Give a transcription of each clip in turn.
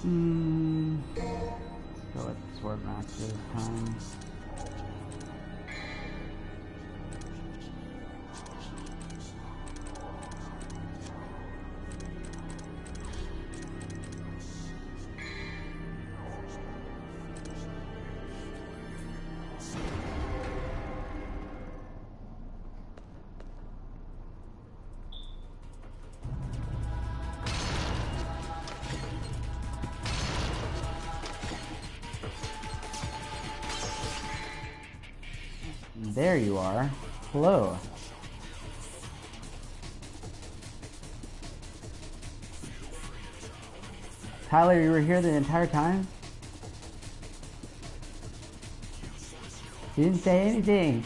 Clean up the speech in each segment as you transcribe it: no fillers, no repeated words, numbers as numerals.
Go with Sword Master this time. There you are. Hello. Tyler, you were here the entire time? You didn't say anything.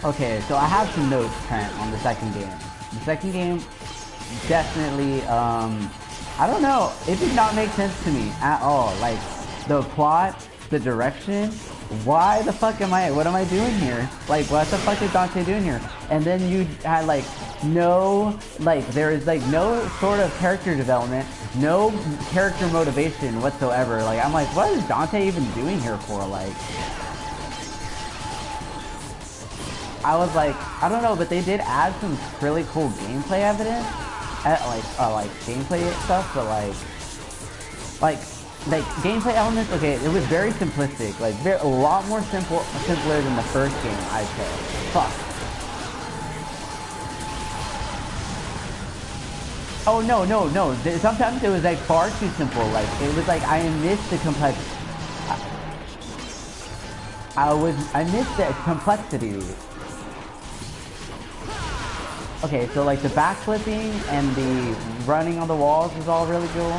Okay, so I have some notes, Trent, on the second game. The second game, definitely, I don't know, it did not make sense to me at all. Like, the plot, the direction, why the fuck what am I doing here? Like, what the fuck is Dante doing here? And then you had, like, there is, like, no sort of character development, no character motivation whatsoever. Like, I'm like, what is Dante even doing here for? Like, I was like, I don't know, but they did add some really cool gameplay evidence, like gameplay stuff, but like gameplay elements. Okay, it was very simplistic, like a lot more simpler than the first game, I'd say. Fuck. Oh no. Sometimes it was like far too simple. Like it was like I missed the complexity. I missed the complexity. Okay, so like the backflipping and the running on the walls is all really cool.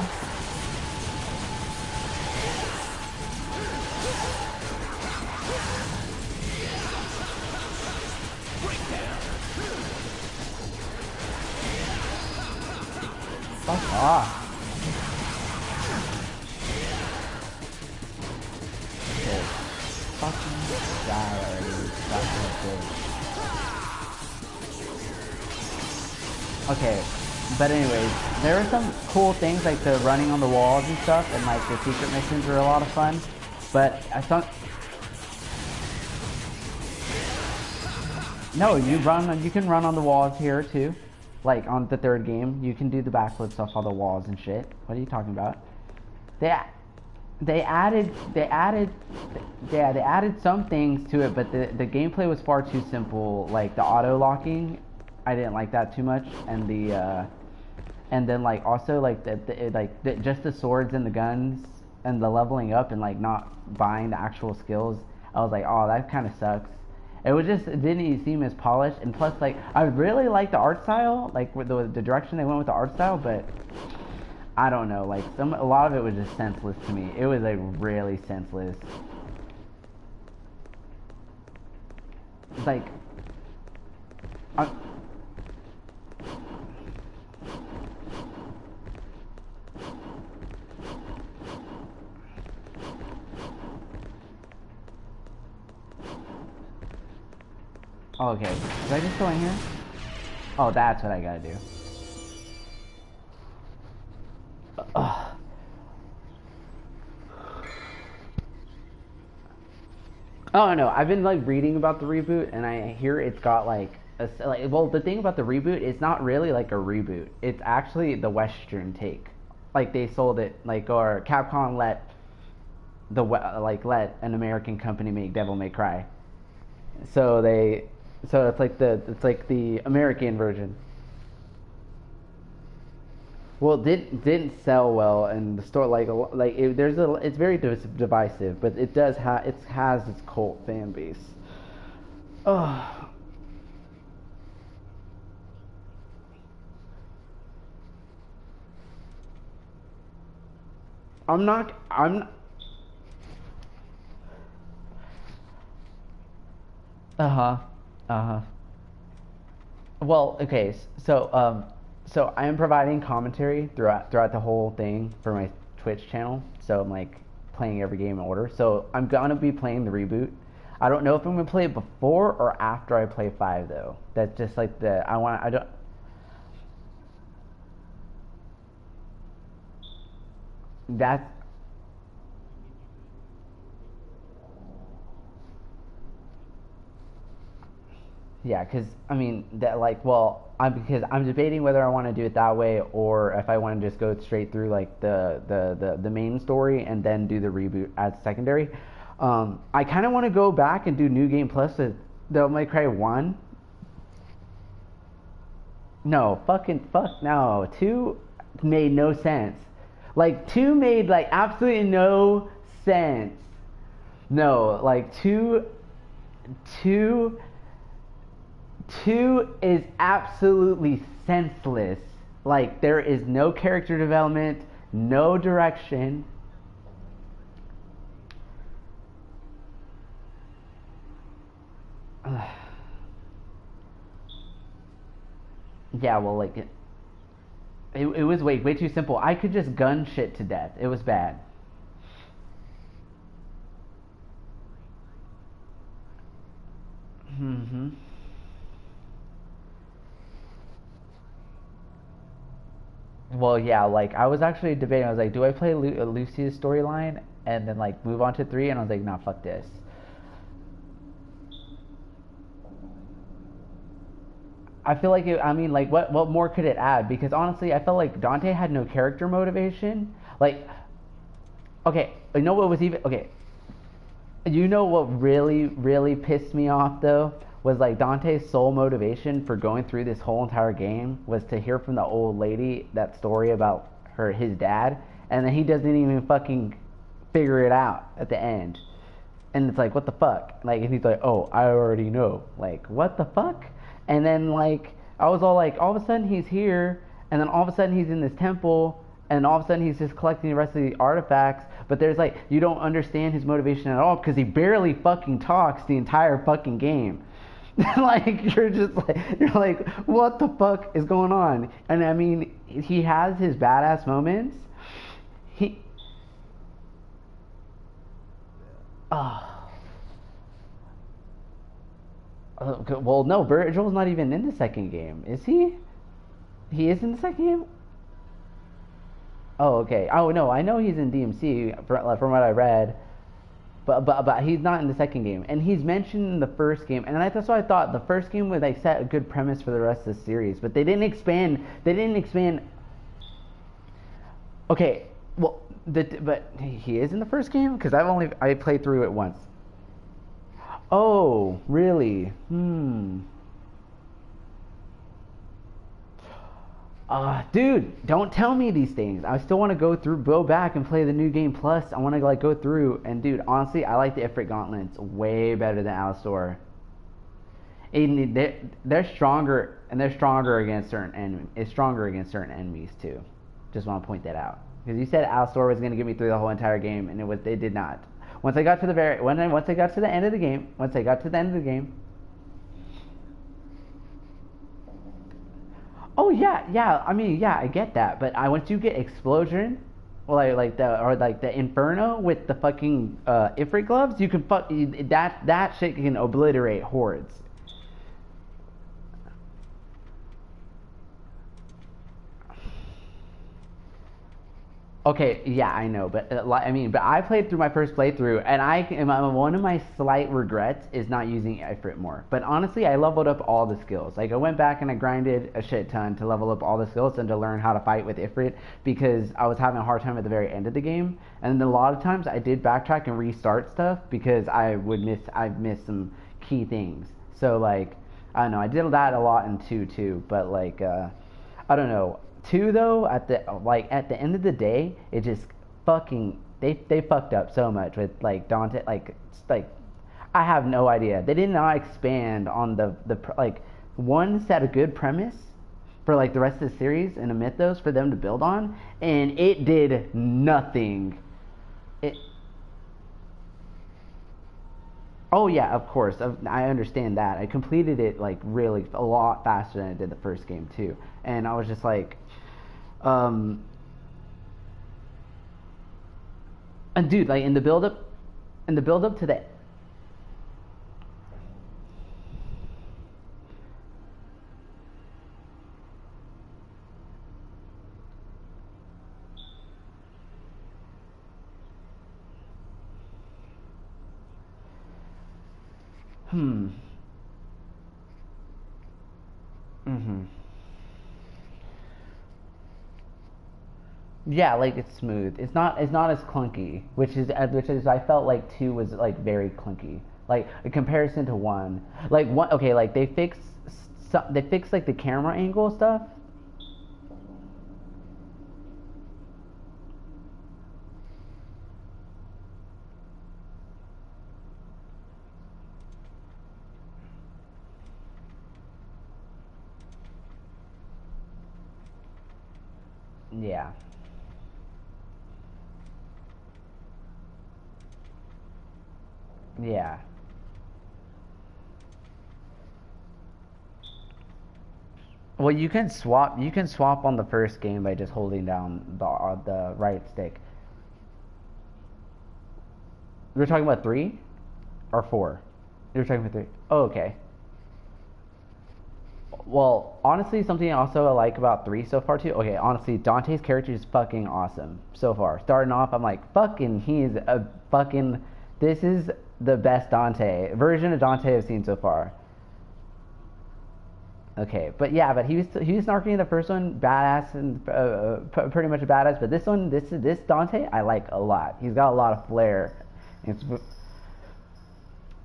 Fuck off. Okay. Fucking die already. Fucking bitch. Okay, but anyways, there were some cool things like the running on the walls and stuff, and like the secret missions were a lot of fun. But I thought, no, you can run on the walls here too, like on the third game. You can do the backflips off all the walls and shit. What are you talking about? They added some things to it, but the gameplay was far too simple. Like the auto locking, I didn't like that too much, and and then like also like just the swords and the guns and the leveling up and like not buying the actual skills. I was like, oh, that kind of sucks. It didn't seem as polished, and plus like I really like the art style, like with the direction they went with the art style, but I don't know, like a lot of it was just senseless to me. It was like really senseless. Like oh, okay, did I just go in here? Oh, that's what I gotta do. Ugh. Oh no, I've been like reading about the reboot, and I hear it's got like well, the thing about the reboot, it's not really like a reboot. It's actually the Western take. Like they sold it, like, or Capcom let let an American company make Devil May Cry. So it's like the American version. Well, it didn't sell well in the store. It's very divisive, but it has its cult fan base. Oh, I'm not. Uh-huh. Uh-huh. Well, okay, so I am providing commentary throughout the whole thing for my Twitch channel. So I'm like playing every game in order. So I'm gonna be playing the reboot. I don't know if I'm gonna play it before or after I play five though. That's just like the I don't that yeah, because I mean that like well I'm because I'm debating whether I want to do it that way or if I want to just go straight through like the main story and then do the reboot as secondary. I kind of want to go back and do New Game Plus with Devil May Cry 1. No, fucking fuck no. 2 made no sense. Like 2 made like absolutely no sense. No, like 2 2 is absolutely senseless. Like there is no character development, no direction. Yeah, well, like it was way too simple. I could just gun shit to death. It was bad. Hmm. Well, yeah, like I was actually debating. I was like, do I play Lucy's storyline and then like move on to 3? And I was like, nah, fuck this. I feel like I mean, like, what more could it add? Because honestly, I felt like Dante had no character motivation. Like, okay, you know what was even okay? You know what really pissed me off though was like Dante's sole motivation for going through this whole entire game was to hear from the old lady that story about his dad, and then he doesn't even fucking figure it out at the end. And it's like, what the fuck? Like, and he's like, oh, I already know. Like, what the fuck? And then like I was all like, all of a sudden he's here, and then all of a sudden he's in this temple, and all of a sudden he's just collecting the rest of the artifacts. But there's like, you don't understand his motivation at all because he barely fucking talks the entire fucking game. Like you're like, what the fuck is going on? And I mean, he has his badass moments. He, oh, well, no, Virgil's not even in the second game, is he? He is in the second game. Oh, okay. Oh no, I know he's in DMC from what I read, but he's not in the second game, and he's mentioned in the first game, and that's why I thought the first game would like set a good premise for the rest of the series, but they didn't expand. They didn't expand. Okay, well, but he is in the first game because I played through it once. Oh, really? Hmm. Dude, don't tell me these things. I still want to go back and play the new game plus. I want to like go through and, dude, honestly, I like the Ifrit Gauntlets way better than Alistor. They're stronger, and they're stronger against certain enemies. It's stronger against certain enemies too. Just want to point that out because you said Alistor was going to get me through the whole entire game, and they did not. Once I got to the end of the game, oh yeah, yeah. I mean, yeah, I get that, but once you get explosion, like the Inferno with the fucking Ifrit gloves, you can that shit can obliterate hordes. Okay, yeah, I know, but I mean, but I played through my first playthrough, and one of my slight regrets is not using Ifrit more. But honestly, I leveled up all the skills. Like I went back and I grinded a shit ton to level up all the skills and to learn how to fight with Ifrit because I was having a hard time at the very end of the game. And then a lot of times I did backtrack and restart stuff because I missed some key things. So like, I don't know, I did that a lot in 2 too, but like I don't know. 2 though, at the end of the day, it just fucking they fucked up so much with like Dante like I have no idea. They did not expand on the like one set a good premise for like the rest of the series and a mythos for them to build on, and it did nothing. It Oh yeah, of course. I understand that. I completed it like really a lot faster than I did the first game too, and I was just like, um, and dude, like in the build up to the, hmm, mm-hmm. Yeah, like it's smooth. It's not as clunky, which is I felt like two was like very clunky. Like in comparison to one, like one okay, like they fixed like the camera angle stuff. Yeah. Yeah. Well, you can swap on the first game by just holding down the right stick. We were talking about three or four. You were talking about three. Oh, okay. Well, honestly, something also I like about three so far too. Okay, honestly, Dante's character is fucking awesome so far. Starting off, I'm like, fucking, he's a fucking. This is the best Dante version of Dante I've seen so far. Okay, but yeah, but he was snarky in the first one, badass and pretty much a badass. But this one, this Dante, I like a lot. He's got a lot of flair. It's,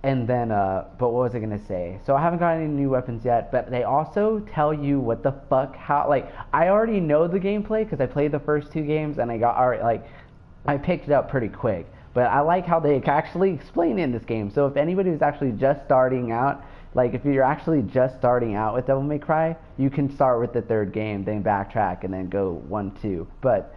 and then, but what was I gonna say? So I haven't got any new weapons yet, but they also tell you what the fuck, how, like, I already know the gameplay because I played the first two games and I got, alright, like, I picked it up pretty quick. But I like how they actually explain it in this game. So if anybody who's actually just starting out, like, if you're actually just starting out with Devil May Cry, you can start with the third game, then backtrack, and then go 1, 2. But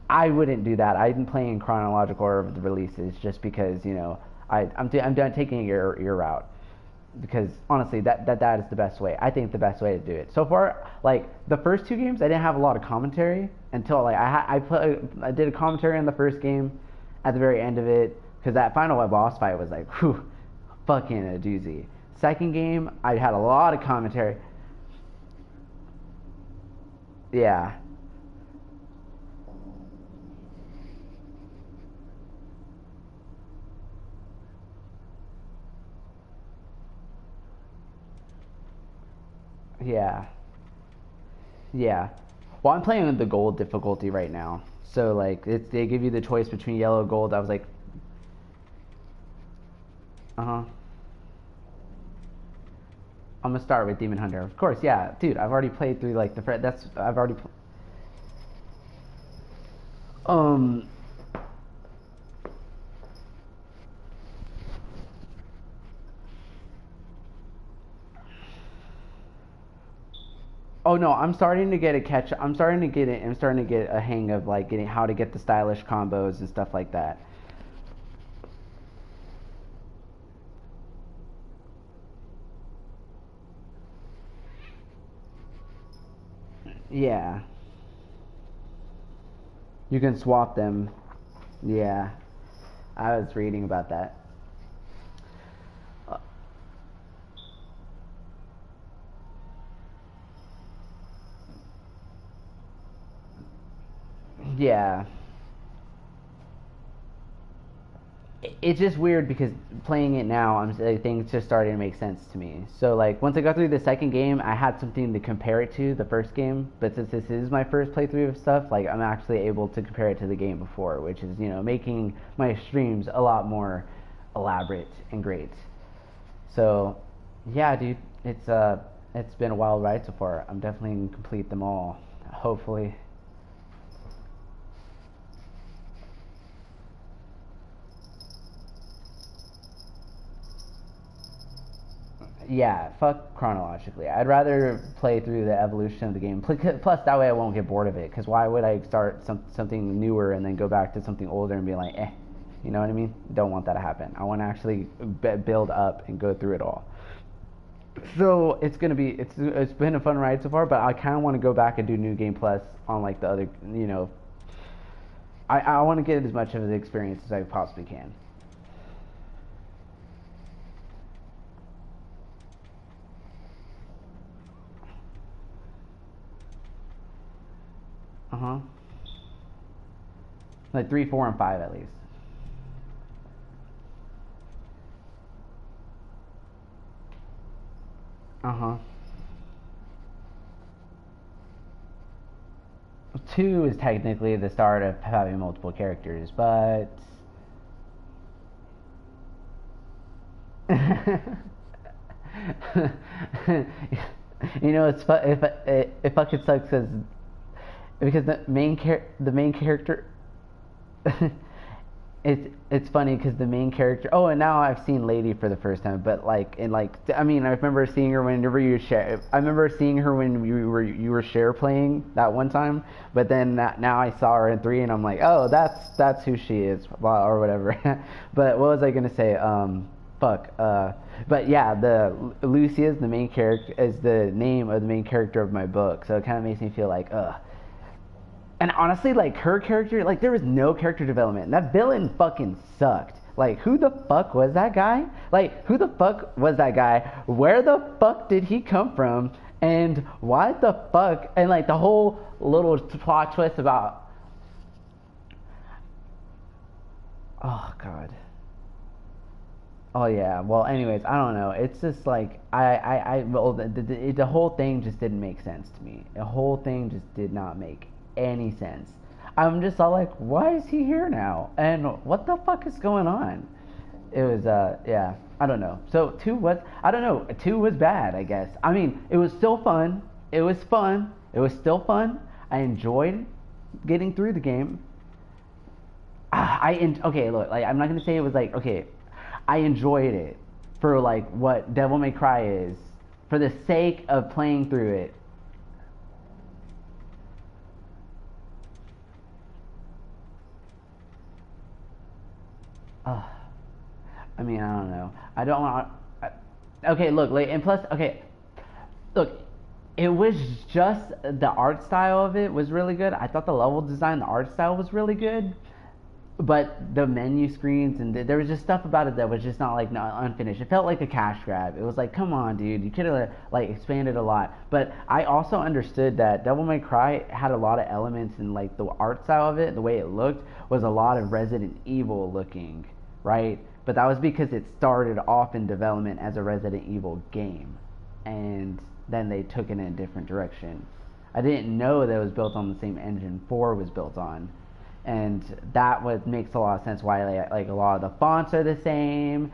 I wouldn't do that. I've been playing in chronological order of the releases just because, you know, I'm done taking your route because honestly that is the best way. I think the best way to do it so far. Like the first two games, I didn't have a lot of commentary until like I did a commentary on the first game at the very end of it because that final boss fight was like whew, fucking a doozy. Second game, I had a lot of commentary. Yeah, yeah, yeah. Well, I'm playing with the gold difficulty right now. So like they give you the choice between yellow and gold. I was like, uh huh. I'm gonna start with Demon Hunter. Of course, yeah, dude. I've already played through like that's I've already. Um. Oh no, I'm starting to get a catch. I'm starting to get it. I'm starting to get a hang of like getting how to get the stylish combos and stuff like that. Yeah, you can swap them. Yeah, I was reading about that. Uh, yeah, it's just weird because playing it now, I'm like, things just starting to make sense to me. So like once I got through the second game, I had something to compare it to the first game. But since this is my first playthrough of stuff, like I'm actually able to compare it to the game before, which is making my streams a lot more elaborate and great. So yeah, dude, it's been a wild ride so far. I'm definitely gonna complete them all. Hopefully. Yeah, fuck chronologically. I'd rather play through the evolution of the game. Plus, that way I won't get bored of it. Because why would I start something newer and then go back to something older and be like, eh? You know what I mean? Don't want that to happen. I want to actually build up and go through it all. So it's gonna be it's been a fun ride so far, but I kind of want to go back and do New Game Plus on like the other, you know. I want to get as much of the experience as I possibly can. Uh-huh. Like 3, 4, and 5 at least. Uh-huh. 2 is technically the start of having multiple characters, but you know, it fucking sucks because the main character it's funny because the main character. Oh, and now I've seen Lady for the first time, but like in like I mean I remember seeing her whenever you share. I remember seeing her when you were share playing that one time, but then now I saw her in 3, and I'm like, oh, that's who she is, or whatever. But what was I gonna say? Fuck. But yeah, the Lucy is the main character, is the name of the main character of my book, so it kind of makes me feel like ugh. And honestly, like her character, like there was no character development. That villain fucking sucked. Like who the fuck was that guy? Like who the fuck was that guy? Where the fuck did he come from? And why the fuck? And like the whole little plot twist about. Oh god. Oh yeah. Well, anyways, I don't know. It's just like well, the whole thing just didn't make sense to me. The whole thing just did not make any sense. I'm just all like, why is he here now? And what the fuck is going on? It was yeah, I don't know. So 2 was, I don't know. 2 was bad, I guess. I mean, it was still fun. It was fun. It was still fun. I enjoyed getting through the game. Okay, look, like I'm not gonna say it was like okay. I enjoyed it for like what Devil May Cry is, for the sake of playing through it. I mean, I don't know. I don't want. Okay, look, like, and plus, okay, look, it was just the art style of it was really good. I thought the level design, the art style was really good. But the menu screens and there was just stuff about it that was just not unfinished. It felt like a cash grab. It was like, come on, dude, you could have like expanded a lot. But I also understood that Devil May Cry had a lot of elements, and like the art style of it, the way it looked, was a lot of Resident Evil looking, right? But that was because it started off in development as a Resident Evil game, and then they took it in a different direction. I didn't know that it was built on the same engine 4 was built on, and that makes a lot of sense why like a lot of the fonts are the same.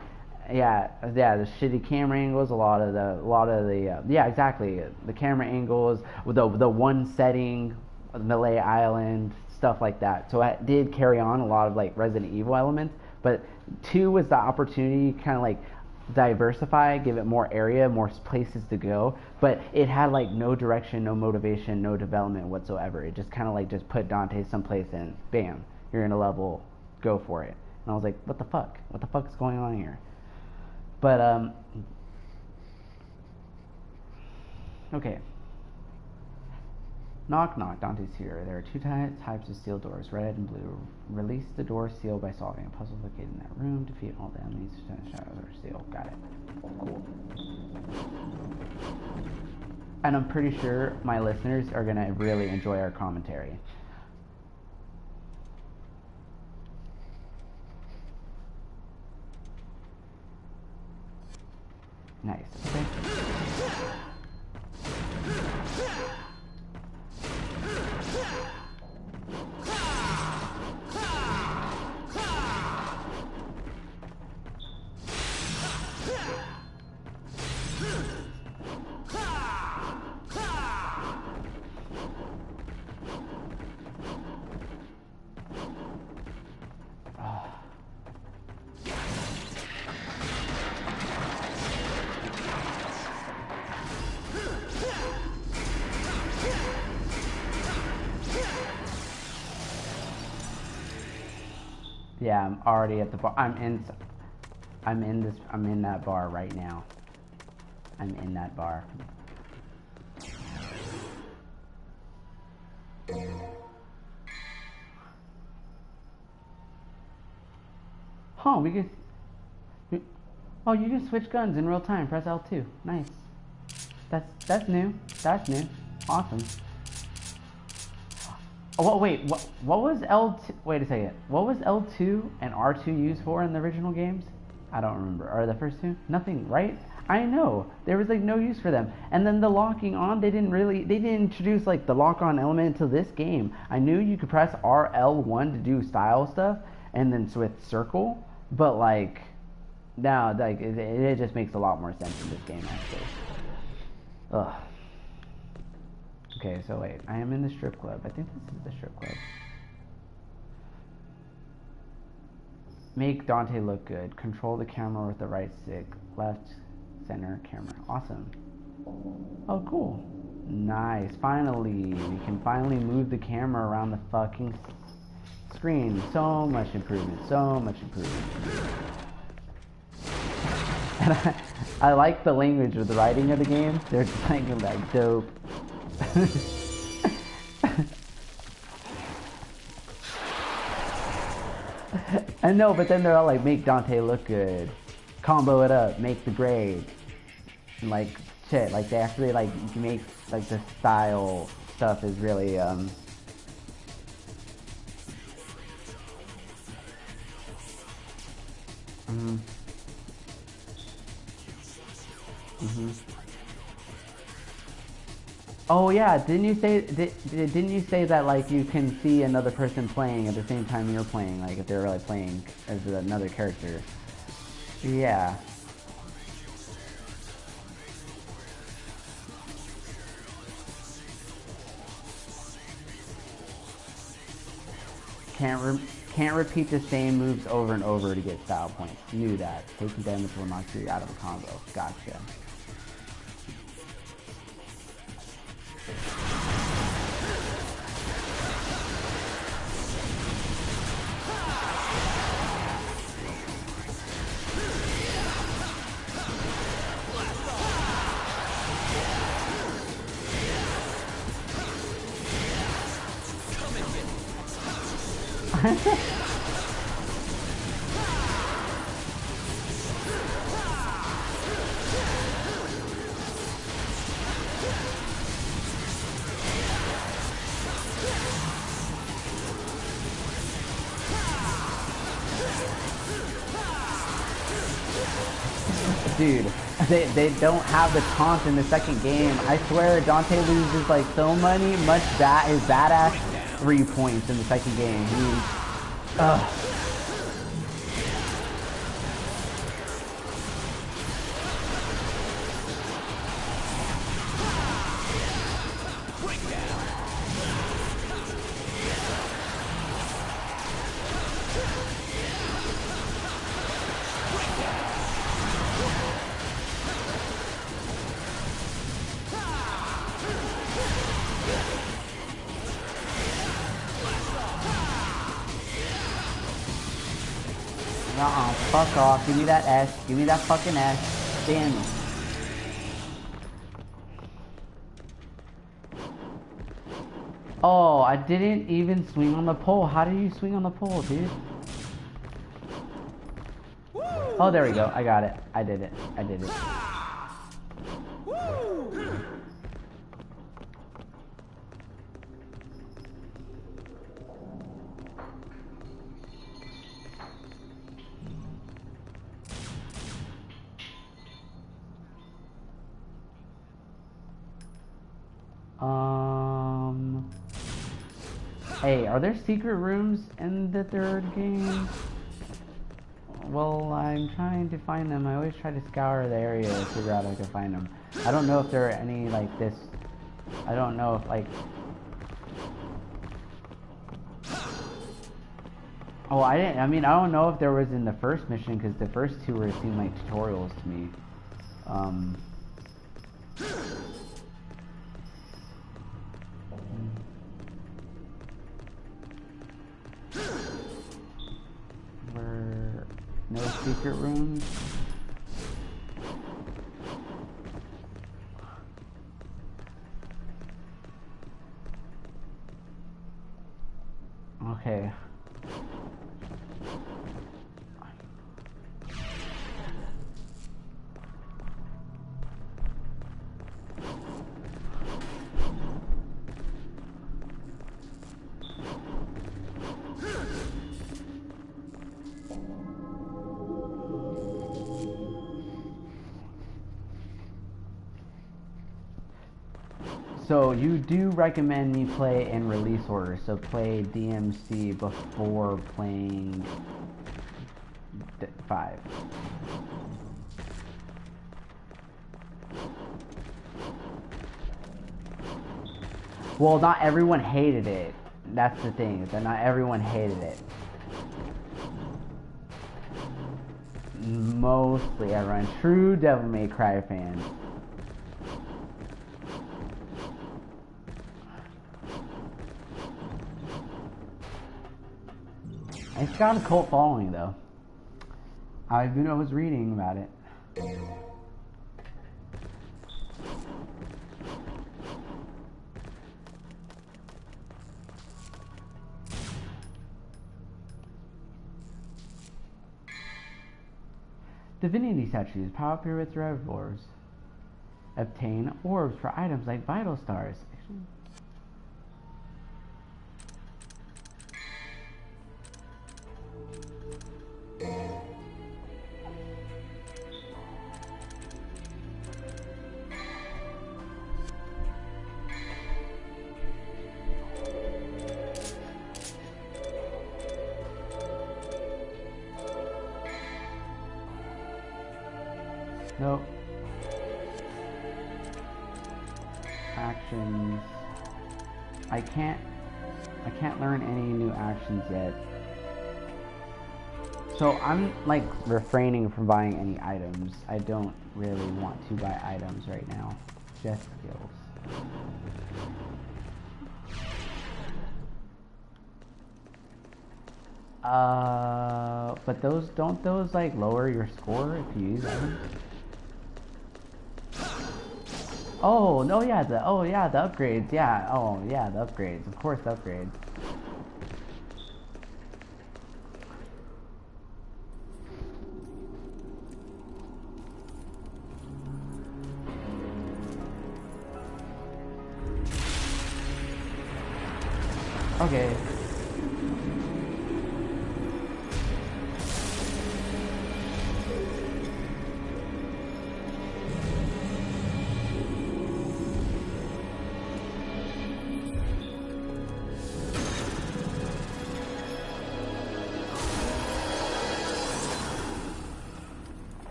Yeah, the shitty camera angles, a lot of the yeah, exactly, the camera angles, the one setting, Melee Island, stuff like that. So it did carry on a lot of like Resident Evil elements, but 2 was the opportunity kind of like diversify, give it more area, more places to go, but it had like no direction, no motivation, no development whatsoever. It just kind of like just put Dante someplace and bam, you're in a level, go for it. And I was like, what the fuck is going on here? But okay. Knock knock, Dante's here. There are 2 types of steel doors, red and blue. Release the door seal by solving a puzzle located in that room. Defeat all the enemies. Shadows are steel. Got it. Cool. And I'm pretty sure my listeners are gonna really enjoy our commentary. Nice. Okay. Yeah, I'm already at the bar. I'm in that bar right now. I'm in that bar. Oh, oh, you can switch guns in real time. Press L2. Nice. That's new. That's new. Awesome. Oh, wait. What was L2? Wait a second. What was L2 and R2 used for in the original games? I don't remember. Or the first two? Nothing, right? I know. There was like no use for them. And then the locking on, they didn't introduce like the lock on element until this game. I knew you could press RL1 to do style stuff and then with circle, but like now like it just makes a lot more sense in this game actually. Ugh. Okay, so wait, I am in the strip club. I think this is the strip club. Make Dante look good. Control the camera with the right stick. Left, center, camera. Awesome. Oh, cool. Nice. Finally, we can finally move the camera around the fucking screen. So much improvement. So much improvement. And I like the language of the writing of the game. They're playing like dope. I know, but then they're all like, make Dante look good, combo it up, make the grade, and like shit. Like they actually like make like the style stuff is really Oh yeah, didn't you say that like you can see another person playing at the same time you're playing, like if they're really playing as another character? Yeah. Can't repeat the same moves over and over to get style points. Knew that. Taking damage will knock you out of a combo. Gotcha. Dude, they don't have the taunt in the second game. I swear Dante loses like so much his badass 3 points in the second game. Fuck off. Give me that S. Give me that fucking S. Damn it. Oh, I didn't even swing on the pole. How do you swing on the pole, dude? Oh, there we go. I got it. I did it. I did it. Hey, are there secret rooms in the third game? Well, I'm trying to find them. I always try to scour the area to figure out if I can find them. I don't know if there are any like this. I don't know if like. Oh, I mean, I don't know if there was in the first mission because the first two were seemed like tutorials to me. secret rooms. Okay. So you do recommend me play in release order, so play DMC before playing 5. Well, not everyone hated it. That's the thing, is that not everyone hated it. Mostly everyone. True Devil May Cry fans. It's got a cult following, though. I was reading about it. Divinity statues, power pyramids, reservoirs. Obtain orbs for items like vital stars. Nope. Actions. I can't learn any new actions yet. So I'm like refraining from buying any items. I don't really want to buy items right now. Just skills. But don't those like lower your score if you use items? Oh no, yeah, the upgrades, yeah. Oh yeah, the upgrades. Of course, the upgrades. Okay.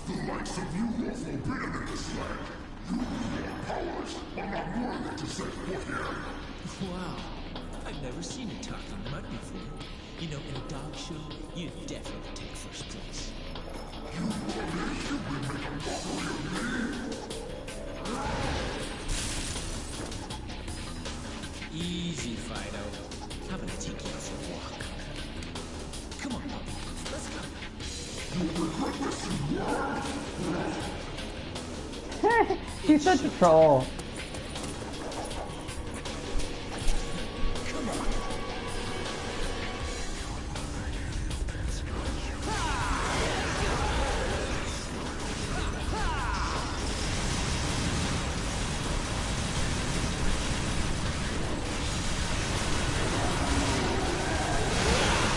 The likes of you are forbidden in this land. You with your powers are not worthy to set foot here. Wow, I've never seen a talking mud before. You know, in a dog show, you'd definitely take first place. You rubbish! You will make a mockery of me! Easy, Fido. I'm gonna take you for a walk. Come on, puppy. Let's go. You'll regret this in world! He's such a troll. Come on.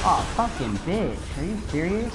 Oh, fucking bitch. Are you serious?